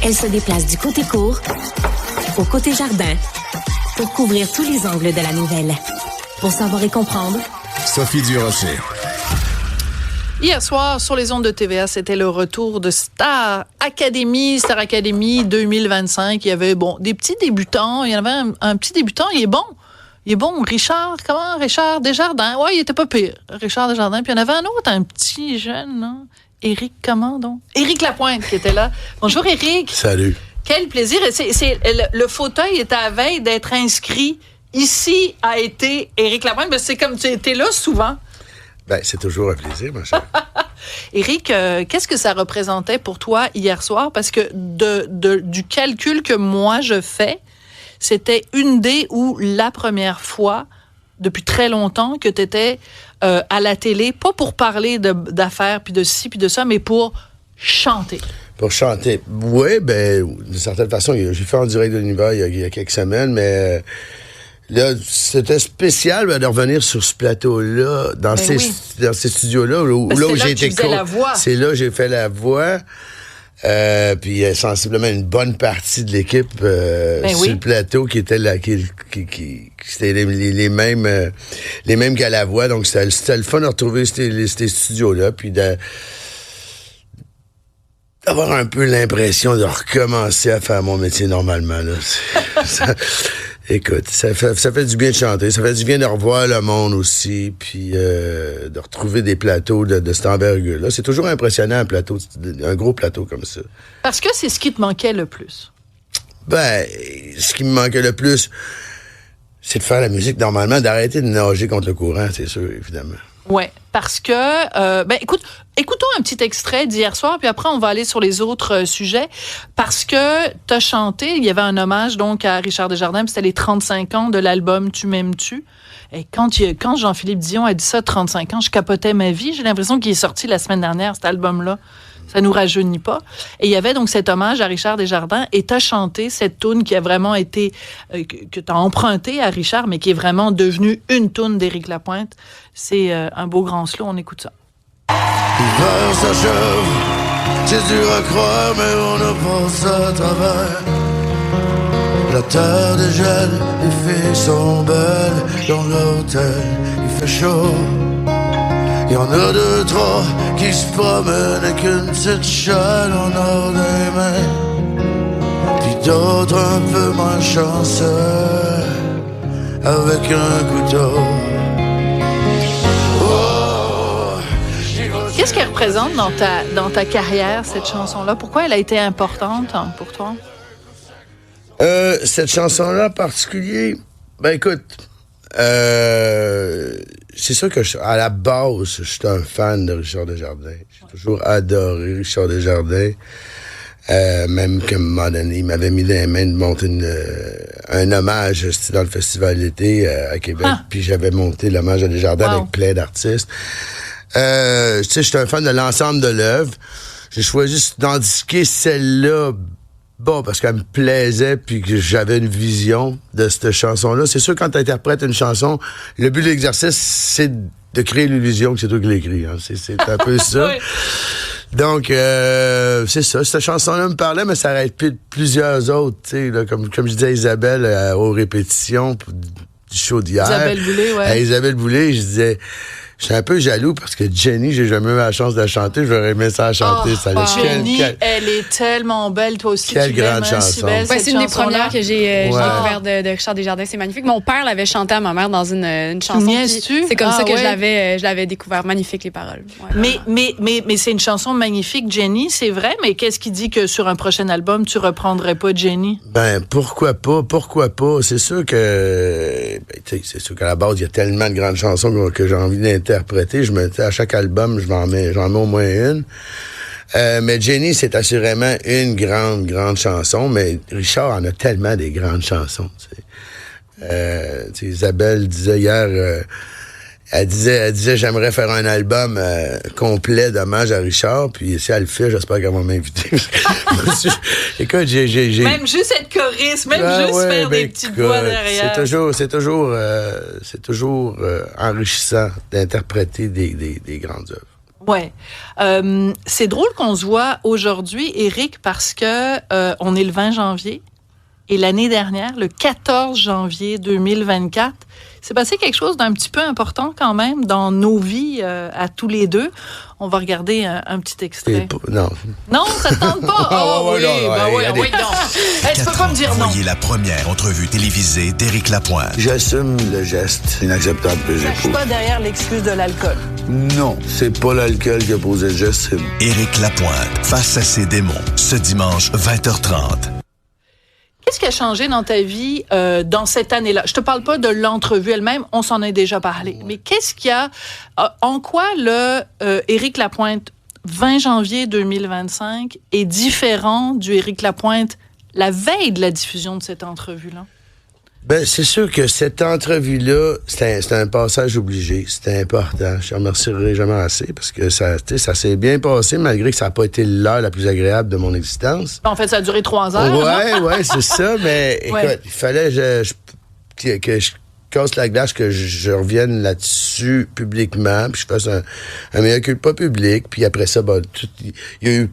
Elle se déplace du côté court au côté jardin pour couvrir tous les angles de la nouvelle. Pour savoir et comprendre, Sophie Durocher. Hier soir, sur les ondes de TVA, c'était le retour de Star Academy 2025. Il y avait, des petits débutants. Il y en avait un petit débutant, il est bon. Richard Desjardins. Ouais, il était pas pire. Richard Desjardins. Puis il y en avait un autre, un petit jeune, non? Éric, comment donc? Éric Lapointe qui était là. Bonjour, Éric. Salut. Quel plaisir. Le fauteuil était à veille d'être inscrit. Ici a été Éric Lapointe. Ben, c'est comme tu étais là souvent. Ben, c'est toujours un plaisir, ma chère. Éric, qu'est-ce que ça représentait pour toi hier soir? Parce que du calcul que moi je fais, c'était une des ou la première fois depuis très longtemps que tu étais à la télé, pas pour parler d'affaires, puis de ci, puis de ça, mais pour chanter. Pour chanter. Oui, d'une certaine façon, j'ai fait en direct de l'univers il y a quelques semaines, mais là, c'était spécial de revenir sur ce plateau-là, dans ces studios-là, où j'ai été c'est là que j'ai fait la voix. Puis sensiblement une bonne partie de l'équipe sur le plateau qui était là, qui c'était les mêmes qu'à la voix. Donc c'était le fun de retrouver ces studios-là, puis d'avoir un peu l'impression de recommencer à faire mon métier normalement. Là. Écoute, ça fait du bien de chanter, ça fait du bien de revoir le monde aussi, puis de retrouver des plateaux de cette envergure-là. C'est toujours impressionnant, un gros plateau comme ça. Parce que c'est ce qui te manquait le plus. Ce qui me manquait le plus, c'est de faire la musique normalement, d'arrêter de nager contre le courant, c'est sûr, évidemment. Ouais, parce que écoutons un petit extrait d'hier soir, puis après on va aller sur les autres sujets, parce que t'as chanté, il y avait un hommage donc à Richard Desjardins, puis c'était les 35 ans de l'album Tu m'aimes-tu. Et quand Jean-Philippe Dion a dit ça, 35 ans, je capotais ma vie. J'ai l'impression qu'il est sorti la semaine dernière, cet album-là. Ça nous rajeunit pas. Et il y avait donc cet hommage à Richard Desjardins, et t'as chanté cette toune qui a vraiment été, que t'as emprunté à Richard, mais qui est vraiment devenue une toune d'Éric Lapointe. C'est un beau grand slow, on écoute ça. L'hiver s'achève, c'est dur à croire, mais on a passé à travers. La terre dégèle, les filles sont belles, dans l'hôtel, il fait chaud. Il y en a 2, 3 qui se promènent avec une petite chaîne en or des mains. Puis d'autres un peu malchanceux avec un couteau. Qu'est-ce qu'elle représente dans ta carrière, cette chanson-là? Pourquoi elle a été importante pour toi? Cette chanson-là en particulier, écoute, c'est sûr que à la base, je suis un fan de Richard Desjardins. J'ai toujours adoré Richard Desjardins. Même qu'à un moment donné, il m'avait mis dans les mains de monter un hommage dans le festival d'été à Québec. Puis j'avais monté l'hommage à Desjardins avec plein d'artistes. Je suis un fan de l'ensemble de l'œuvre. J'ai choisi d'indiquer celle-là, parce qu'elle me plaisait, puis que j'avais une vision de cette chanson-là. C'est sûr, quand tu interprètes une chanson, le but de l'exercice, c'est de créer l'illusion que c'est toi qui l'écris. Hein. C'est un peu ça. Oui. Donc, c'est ça. Cette chanson-là me parlait, mais ça aurait pu plusieurs autres. Là, comme je disais à Isabelle aux répétitions du show d'hier. Isabelle Boulay, ouais. À Isabelle Boulay, je disais... Je suis un peu jaloux parce que Jenny, j'ai jamais eu la chance de la chanter. J'aurais aimé ça à chanter. Jenny, elle est tellement belle. Toi aussi, quelle tu grande l'aimes, chanson. C'est une des premières que j'ai découvert de Richard Desjardins. C'est magnifique. Mon père l'avait chanté à ma mère dans une chanson. C'est comme ça que je l'avais découvert. Magnifique, les paroles. Ouais, mais c'est une chanson magnifique, Jenny, c'est vrai. Mais qu'est-ce qui dit que sur un prochain album, tu reprendrais pas Jenny? Pourquoi pas? C'est sûr qu'à la base, il y a tellement de grandes chansons que j'ai envie d'interpréter. À chaque album, j'en mets au moins une. Mais Jenny, c'est assurément une grande chanson, mais Richard en a tellement des grandes chansons. Isabelle disait hier, elle disait j'aimerais faire un album complet d'hommage à Richard, puis si elle le fait, j'espère qu'elle va m'inviter. Écoute, j'ai même juste être choriste, faire des petites voix derrière. C'est toujours enrichissant d'interpréter des grandes œuvres. Ouais. C'est drôle qu'on se voit aujourd'hui, Éric, parce que on est le 20 janvier et l'année dernière, le 14 janvier 2024, c'est passé quelque chose d'un petit peu important quand même dans nos vies à tous les deux. On va regarder un petit extrait. Non. Non, ça te tente pas? Oh oui, oui, non. Tu peux pas me dire non. Voyez la première entrevue télévisée d'Éric Lapointe. J'assume le geste inacceptable que j'ai posé. Je suis pas derrière l'excuse de l'alcool. Non, c'est pas l'alcool qui a posé le geste, c'est... Éric Lapointe, face à ses démons, ce dimanche 20h30. Qu'est-ce qui a changé dans ta vie dans cette année-là? Je te parle pas de l'entrevue elle-même, on s'en a déjà parlé. Mais qu'est-ce qu'il y a... en quoi le Éric Lapointe 20 janvier 2025 est différent du Éric Lapointe la veille de la diffusion de cette entrevue-là? Ben, c'est sûr que cette entrevue-là, c'était un passage obligé. C'était important. Je ne remercierai jamais assez parce que ça s'est bien passé malgré que ça n'a pas été l'heure la plus agréable de mon existence. En fait, ça a duré 3 heures. Ouais, c'est ça. Mais écoute, il fallait que je casse la glace, que je revienne là-dessus publiquement, puis je fasse un meilleur culpa public, puis après ça, il y a eu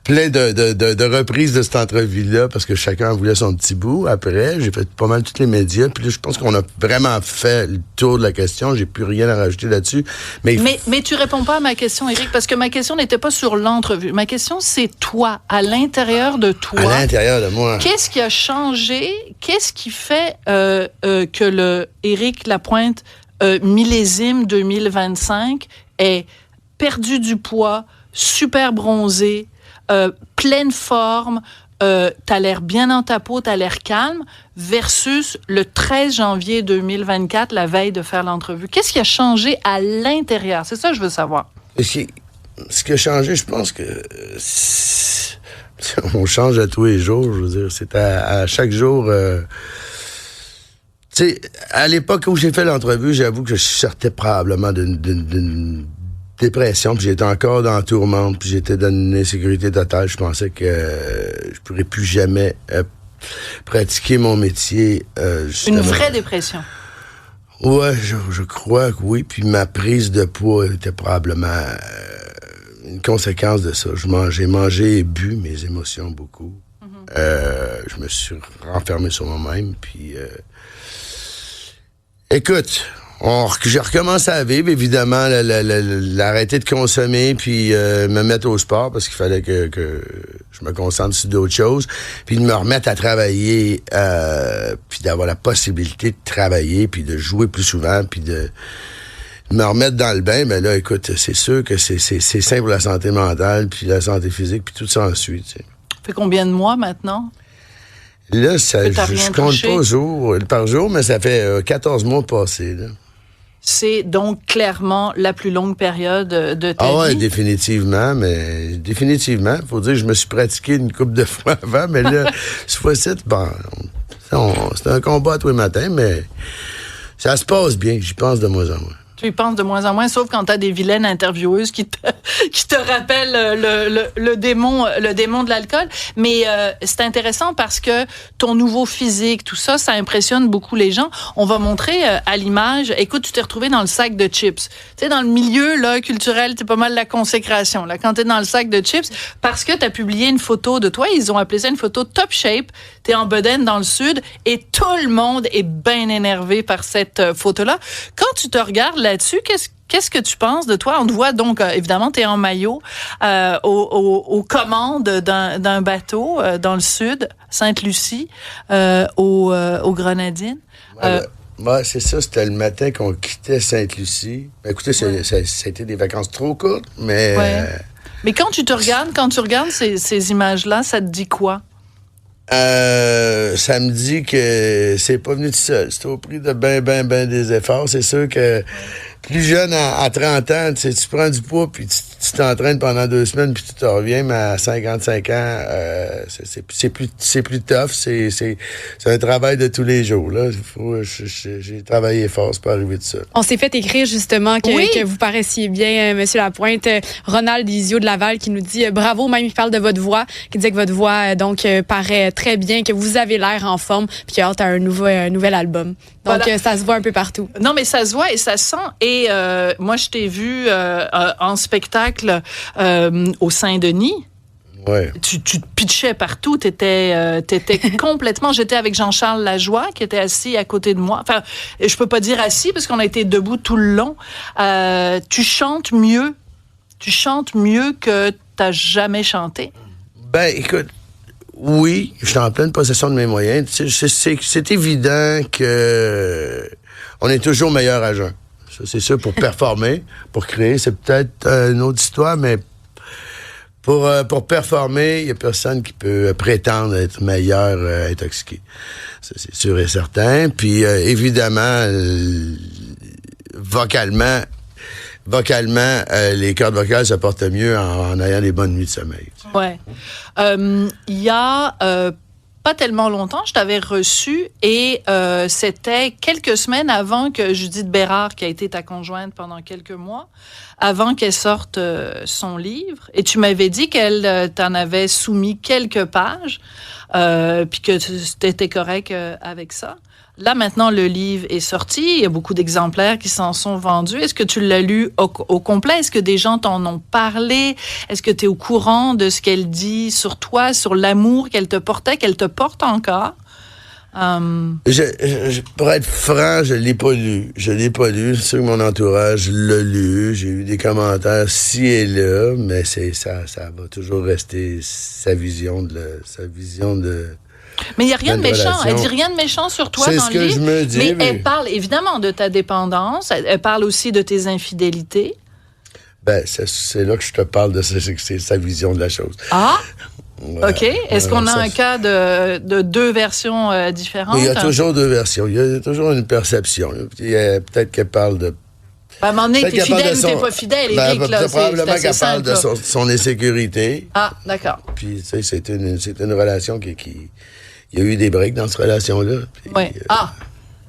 plein de reprises de cette entrevue-là, parce que chacun voulait son petit bout. Après, j'ai fait pas mal tous les médias, puis là, je pense qu'on a vraiment fait le tour de la question, j'ai plus rien à rajouter là-dessus. Mais tu réponds pas à ma question, Éric, parce que ma question n'était pas sur l'entrevue. Ma question, c'est toi, à l'intérieur de toi. À l'intérieur de moi. Qu'est-ce qui a changé? Qu'est-ce qui fait que le Éric Lapointe millésime 2025 est perdu du poids, super bronzé, pleine forme, t'as l'air bien dans ta peau, t'as l'air calme, versus le 13 janvier 2024, la veille de faire l'entrevue. Qu'est-ce qui a changé à l'intérieur? C'est ça que je veux savoir. Ce qui a changé, je pense que on change à tous les jours. Je veux dire, c'est à chaque jour... Tu sais, à l'époque où j'ai fait l'entrevue, j'avoue que je sortais probablement d'une dépression, puis j'étais encore dans la tourmente, puis j'étais dans une insécurité totale. Je pensais que je pourrais plus jamais pratiquer mon métier. Une vraie dépression? Ouais, je crois que oui. Puis ma prise de poids était probablement une conséquence de ça. J'ai mangé et bu mes émotions beaucoup. Je me suis renfermé sur moi-même, puis... Écoute, j'ai recommencé à vivre, évidemment, l'arrêter de consommer, puis me mettre au sport, parce qu'il fallait que je me concentre sur d'autres choses, puis de me remettre à travailler, puis d'avoir la possibilité de travailler, puis de jouer plus souvent, puis de me remettre dans le bain. Mais là, écoute, c'est sûr que c'est sain pour la santé mentale, puis la santé physique, puis tout ça ensuite. Tu sais. Ça fait combien de mois maintenant? Là, je compte pas par jour, mais ça fait 14 mois passés. Là. C'est donc clairement la plus longue période de ta vie? Ah ouais, définitivement. Faut dire que je me suis pratiqué une couple de fois avant, mais là, cette fois-ci, c'est un combat tous les matins, mais ça se passe bien. J'y pense de moins en moins. Tu y penses de moins en moins, sauf quand tu as des vilaines intervieweuses qui te rappellent le démon de l'alcool. Mais c'est intéressant parce que ton nouveau physique, tout ça, ça impressionne beaucoup les gens. On va montrer à l'image. Écoute, tu t'es retrouvé dans le sac de chips. Tu sais, dans le milieu là, culturel, c'est pas mal la consécration. Là, quand tu es dans le sac de chips, parce que tu as publié une photo de toi, ils ont appelé ça une photo top shape. Tu es en bedaine dans le sud et tout le monde est bien énervé par cette photo-là. Quand tu te regardes là-dessus, qu'est-ce que tu penses de toi? On te voit donc, évidemment, tu es en maillot aux commandes d'un bateau dans le sud, Sainte-Lucie, aux Grenadines. Ouais, c'est ça, c'était le matin qu'on quittait Sainte-Lucie. Écoutez, ça a été des vacances trop courtes, mais... Ouais. Mais quand tu regardes ces images-là, ça te dit quoi? Ça me dit que c'est pas venu tout seul. C'est au prix de ben des efforts. C'est sûr que plus jeune, à 30 ans, tu prends du poids, puis tu t'entraînes pendant 2 semaines, puis tu te reviens, mais à 55 ans, c'est plus tough. C'est un travail de tous les jours. Là. J'ai travaillé fort, c'est pas arrivé de ça. On s'est fait écrire justement que vous paraissiez bien, Monsieur Lapointe. Ronald Izio de Laval qui nous dit bravo, même il parle de votre voix, qui disait que votre voix paraît très bien, que vous avez l'air en forme, puis qu'il a hâte à un nouvel album. Donc, ça se voit un peu partout. Non, mais ça se voit et ça se sent. Et moi, je t'ai vu en spectacle au Saint-Denis. Ouais. Tu te pitchais partout. T'étais complètement... J'étais avec Jean-Charles Lajoie, qui était assis à côté de moi. Enfin, je peux pas dire assis, parce qu'on a été debout tout le long. Tu chantes mieux. Tu chantes mieux que t'as jamais chanté. Ben, écoute, oui, je suis en pleine possession de mes moyens. C'est évident que on est toujours meilleur à jeun. Ça, c'est sûr, pour performer, pour créer. C'est peut-être une autre histoire, mais pour performer, il n'y a personne qui peut prétendre être meilleur intoxiqué. Ça, c'est sûr et certain. Puis, évidemment, vocalement, les cordes vocales se portent mieux en ayant des bonnes nuits de sommeil. Ouais. Il y a pas tellement longtemps, je t'avais reçu et c'était quelques semaines avant que Judith Bérard, qui a été ta conjointe pendant quelques mois, avant qu'elle sorte son livre. Et tu m'avais dit qu'elle t'en avait soumis quelques pages, puis que tu étais correct avec ça. Là, maintenant, le livre est sorti. Il y a beaucoup d'exemplaires qui s'en sont vendus. Est-ce que tu l'as lu au complet? Est-ce que des gens t'en ont parlé? Est-ce que tu es au courant de ce qu'elle dit sur toi, sur l'amour qu'elle te portait, qu'elle te porte encore? Pour être franc, je l'ai pas lu. C'est sûr que mon entourage l'a lu. J'ai eu des commentaires ci et là, mais ça va toujours rester sa vision de... Mais il n'y a rien de méchant. Elle dit rien de méchant sur toi dans le livre. C'est ce que je me dis. Mais elle parle évidemment de ta dépendance. Elle parle aussi de tes infidélités. Ben, c'est là que je te parle de c'est sa vision de la chose. Ah! OK. Est-ce qu'on a un cas de deux versions différentes? Il y a toujours deux versions. Il y a toujours une perception. Peut-être qu'elle parle de... Ben, à un moment donné, t'es fidèle ou t'es pas fidèle, Éric, là. Probablement qu'elle parle de simple, son insécurité. Ah, d'accord. Puis, tu sais, c'est une relation qui... Il y a eu des breaks dans cette relation-là. Oui.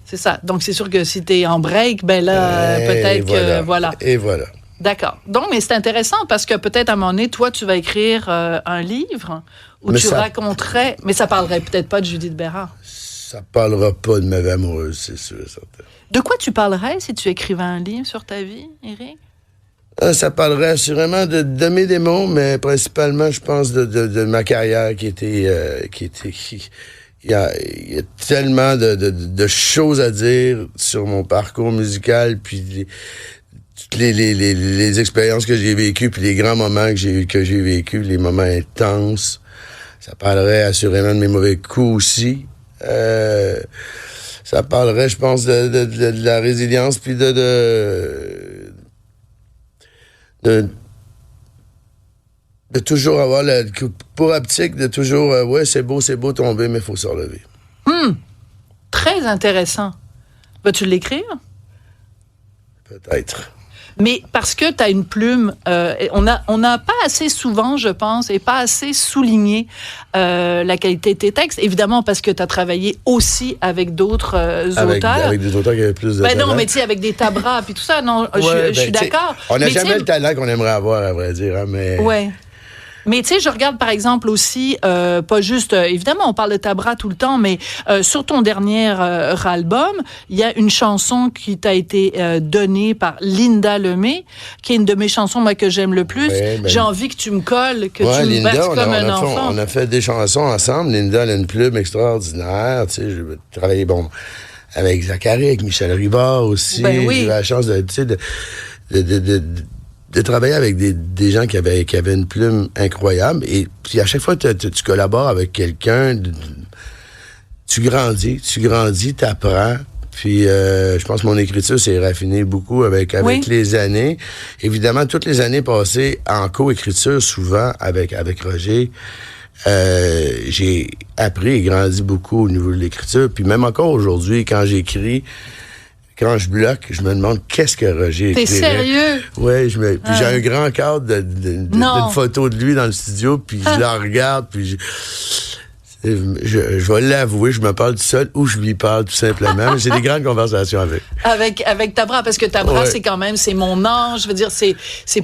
C'est ça. Donc, c'est sûr que si t'es en break, ben là, peut-être que... Voilà. Et voilà. D'accord. Donc, mais c'est intéressant parce que peut-être à un moment donné, toi, tu vas écrire un livre où tu raconterais... Mais ça parlerait peut-être pas de Judith Bérard. Ça parlera pas de ma vie amoureuse, c'est sûr et certain. De quoi tu parlerais si tu écrivais un livre sur ta vie, Éric? Ça parlerait assurément de mes démons, mais principalement, je pense, de ma carrière qui était... Il y a tellement de choses à dire sur mon parcours musical, puis toutes les expériences que j'ai vécues, puis les grands moments que j'ai vécus, les moments intenses. Ça parlerait assurément de mes mauvais coups aussi. Ça parlerait, je pense, de la résilience, puis de toujours avoir pour optique, de toujours, c'est beau tomber, mais il faut se relever. Très intéressant. Vas-tu l'écrire? Peut-être. Mais parce que tu as une plume, on n'a pas assez souvent, je pense, et pas assez souligné la qualité de tes textes. Évidemment, parce que tu as travaillé aussi avec d'autres auteurs. Avec des auteurs qui avaient plus de talent. Non, mais tu sais, avec des Tabra puis tout ça, non, je suis d'accord. On n'a jamais le talent qu'on aimerait avoir, à vrai dire, hein, mais... Ouais. Mais tu sais, je regarde par exemple aussi, pas juste, évidemment, on parle de Tabra tout le temps, mais sur ton dernier album, il y a une chanson qui t'a été donnée par Linda Lemay, qui est une de mes chansons, moi, que j'aime le plus. Ouais, J'ai envie que tu me colles, que tu me battes comme un enfant. On a fait des chansons ensemble. Linda, elle a une plume extraordinaire. Tu sais, j'ai travaillé, avec Zachary, avec Michel Rivard aussi. Ben oui. J'ai eu la chance de travailler avec des gens qui avaient une plume incroyable. Et puis à chaque fois que tu collabores avec quelqu'un, tu grandis, t'apprends. Puis je pense que mon écriture s'est raffinée beaucoup avec les années. Évidemment, toutes les années passées en co-écriture, souvent avec Roger, j'ai appris et grandi beaucoup au niveau de l'écriture. Puis même encore aujourd'hui, quand j'écris, quand je bloque, je me demande qu'est-ce que Roger écrirait. T'es sérieux? Oui, puis j'ai un grand cadre d'une photo de lui dans le studio, puis je la regarde, puis je vais l'avouer, je me parle tout seul ou je lui parle tout simplement. J'ai des grandes conversations avec. Avec Tabra, parce que Tabra, c'est quand même, c'est mon ange, je veux dire, c'est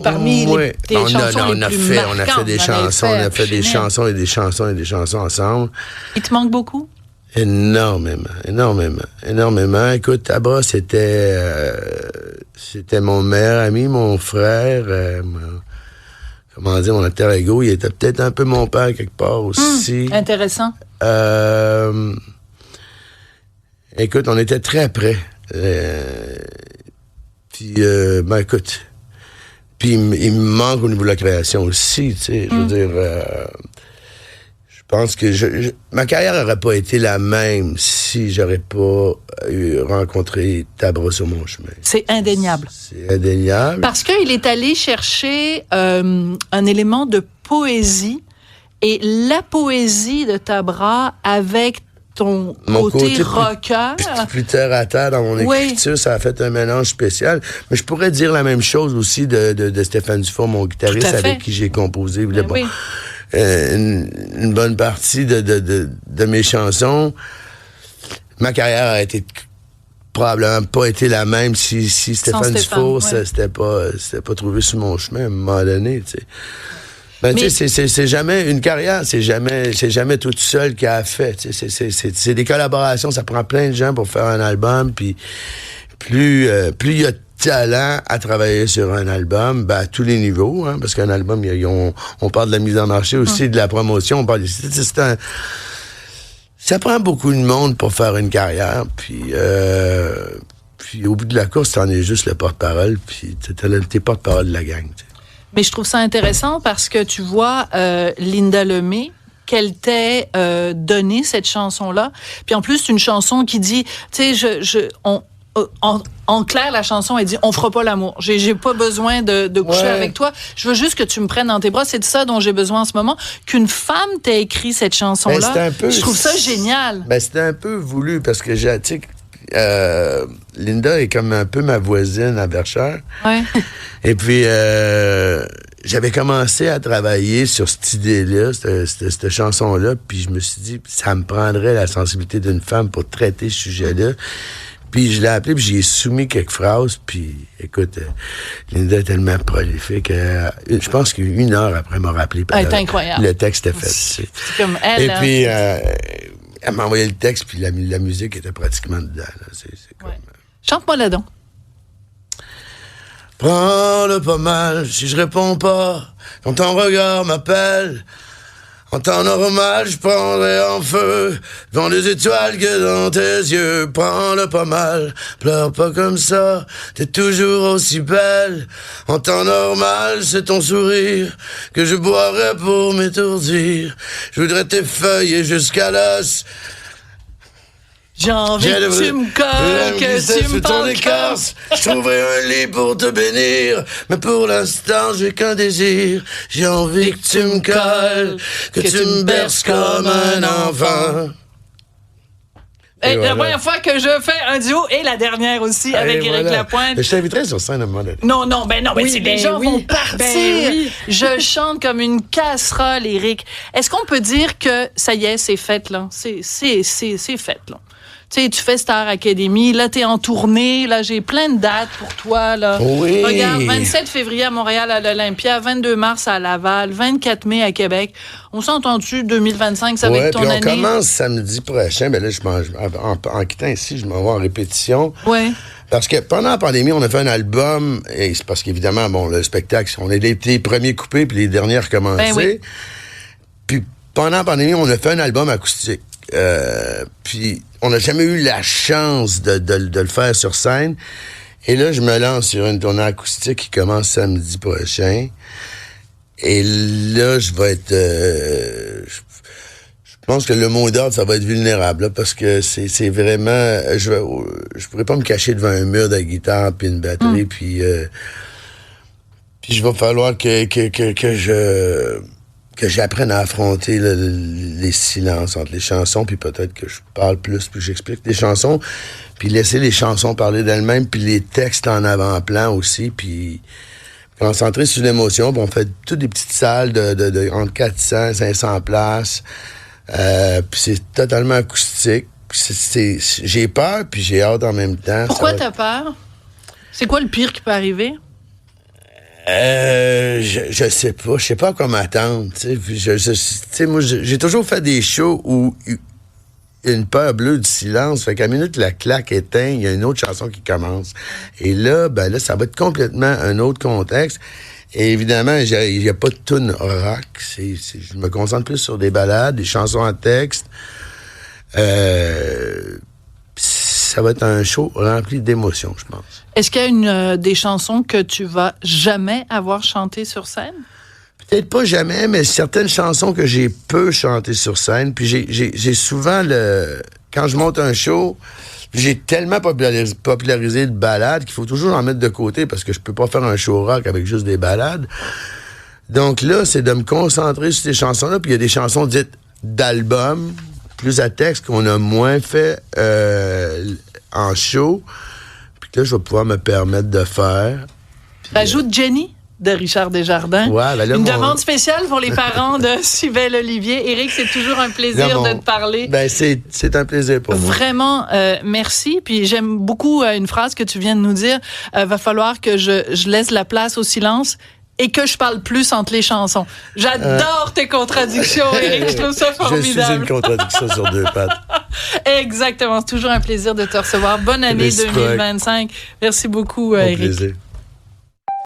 parmi tes chansons les plus marquantes. On a fait des chansons et des chansons et des chansons et des chansons ensemble. Il te manque beaucoup? Énormément. Écoute, Tabra, c'était mon meilleur ami, mon frère, mon alter ego. Il était peut-être un peu mon père quelque part aussi. Intéressant. Écoute, on était très près. Puis, écoute, puis il me manque au niveau de la création aussi, tu sais, je veux dire... je pense que ma carrière n'aurait pas été la même si j'aurais pas rencontré Tabra sur mon chemin. C'est indéniable. C'est indéniable. Parce qu'il est allé chercher un élément de poésie, et la poésie de Tabra avec ton côté rocker. Plus terre à terre dans mon écriture, ça a fait un mélange spécial. Mais je pourrais dire la même chose aussi de Stéphane Dufault, mon guitariste avec qui j'ai composé. Une bonne partie de mes chansons. Ma carrière a été probablement pas été la même si Stéphane Dufault s'était pas trouvé sur mon chemin à un moment donné, tu sais. Ben, tu sais, c'est jamais une carrière, c'est jamais tout seul qui a fait. C'est des collaborations, ça prend plein de gens pour faire un album, puis plus il y a de talent à travailler sur un album, à tous les niveaux, hein, parce qu'un album, on parle de la mise en marché aussi, de la promotion, on parle ça prend beaucoup de monde pour faire une carrière, puis au bout de la course, t'en es juste le porte-parole, puis t'es porte-parole de la gang, t'sais. Mais je trouve ça intéressant parce que tu vois, Linda Lemay, qu'elle t'ait donné cette chanson-là. Puis en plus, c'est une chanson qui dit, tu sais, en clair, la chanson, elle dit, on fera pas l'amour. J'ai pas besoin de coucher avec toi. Je veux juste que tu me prennes dans tes bras. C'est de ça dont j'ai besoin en ce moment. Qu'une femme t'ait écrit cette chanson-là. Je trouve ça génial. Ben, c'était un peu voulu parce que tu sais, Linda est comme un peu ma voisine à Verchères. Ouais. Et puis, j'avais commencé à travailler sur cette idée-là, cette chanson-là, puis je me suis dit, ça me prendrait la sensibilité d'une femme pour traiter ce sujet-là. Puis je l'ai appelé, puis j'y ai soumis quelques phrases, puis écoute, Linda est tellement prolifique, je pense qu'une heure après elle m'a rappelé. C'est incroyable. Le texte était fait. C'est comme elle. Et puis, elle m'a envoyé le texte, puis la musique était pratiquement dedans. Là. C'est comme... Chante-moi là-dedans. Prends-le pas mal, si je réponds pas, quand ton regard m'appelle, en temps normal, je prendrai en feu, devant les étoiles que dans tes yeux. Prends-le pas mal, pleure pas comme ça, t'es toujours aussi belle. En temps normal, c'est ton sourire que je boirais pour m'étourdir. Je voudrais tes feuilles jusqu'à l'os. J'ai envie que tu me colles, que tu me ton écorce. Je trouverai un lit pour te bénir. Mais pour l'instant, j'ai qu'un désir. J'ai envie que tu me colles, que tu me berces comme un enfant. Et la première fois que je fais un duo, et la dernière aussi, avec Éric Lapointe. Mais je t'inviterai sur scène à un moment donné. Non, mais les gens vont partir. Je chante comme une casserole, Éric. Est-ce qu'on peut dire que, ça y est, c'est fait, là? C'est fait, là. Tu sais, tu fais Star Academy, là, t'es en tournée, là, j'ai plein de dates pour toi, là. Oui. Regarde, 27 février à Montréal, à l'Olympia, 22 mars à Laval, 24 mai à Québec. On s'entend-tu, 2025, ça va être ton année? On commence samedi prochain, ben là, en quittant ici, je m'en vais en répétition. Oui. Parce que pendant la pandémie, on a fait un album, et c'est parce qu'évidemment, bon, le spectacle, on a les premiers coupés, puis les derniers recommencés. Ben oui. Puis pendant la pandémie, on a fait un album acoustique. Puis on n'a jamais eu la chance de le faire sur scène. Et là, je me lance sur une tournée acoustique qui commence samedi prochain. Et là, je vais être... je pense que le mot d'ordre, ça va être vulnérable, là, parce que c'est vraiment... Je pourrais pas me cacher devant un mur de guitare puis une batterie, puis je vais falloir que j'apprenne à affronter les silences entre les chansons, puis peut-être que je parle plus, puis j'explique les chansons, puis laisser les chansons parler d'elles-mêmes, puis les textes en avant-plan aussi, puis concentrer sur l'émotion. Puis on fait toutes des petites salles de entre 400 et 500 places, puis c'est totalement acoustique. J'ai peur, puis j'ai hâte en même temps. Pourquoi t'as peur? C'est quoi le pire qui peut arriver? Je sais pas. Je sais pas à quoi m'attendre. Tu sais, moi, j'ai toujours fait des shows où une peur bleue du silence. Fait qu'à la minute que la claque éteint, il y a une autre chanson qui commence. Et là, ça va être complètement un autre contexte. Et évidemment, il n'y a pas de tune rock. Je me concentre plus sur des ballades, des chansons en texte. Ça va être un show rempli d'émotions, je pense. Est-ce qu'il y a des chansons que tu vas jamais avoir chantées sur scène? Peut-être pas jamais, mais certaines chansons que j'ai peu chantées sur scène. Puis j'ai souvent quand je monte un show, j'ai tellement popularisé le ballade qu'il faut toujours en mettre de côté parce que je peux pas faire un show rock avec juste des ballades. Donc là, c'est de me concentrer sur ces chansons-là. Puis il y a des chansons dites d'album, plus à texte, qu'on a moins fait en show. Puis là, je vais pouvoir me permettre de faire. Rajoute Jenny de Richard Desjardins. Ouais, ben là, une demande spéciale pour les parents de Cybèle Olivier. Éric, c'est toujours un plaisir de te parler. Ben, c'est un plaisir pour moi. Vraiment, merci. Puis j'aime beaucoup une phrase que tu viens de nous dire. Va falloir que je laisse la place au silence et que je parle plus entre les chansons. J'adore tes contradictions, Éric. Je trouve ça formidable. Je suis une contradiction sur deux pattes. Exactement. C'est toujours un plaisir de te recevoir. Bonne année 2025. Merci beaucoup, Éric. Plaisir.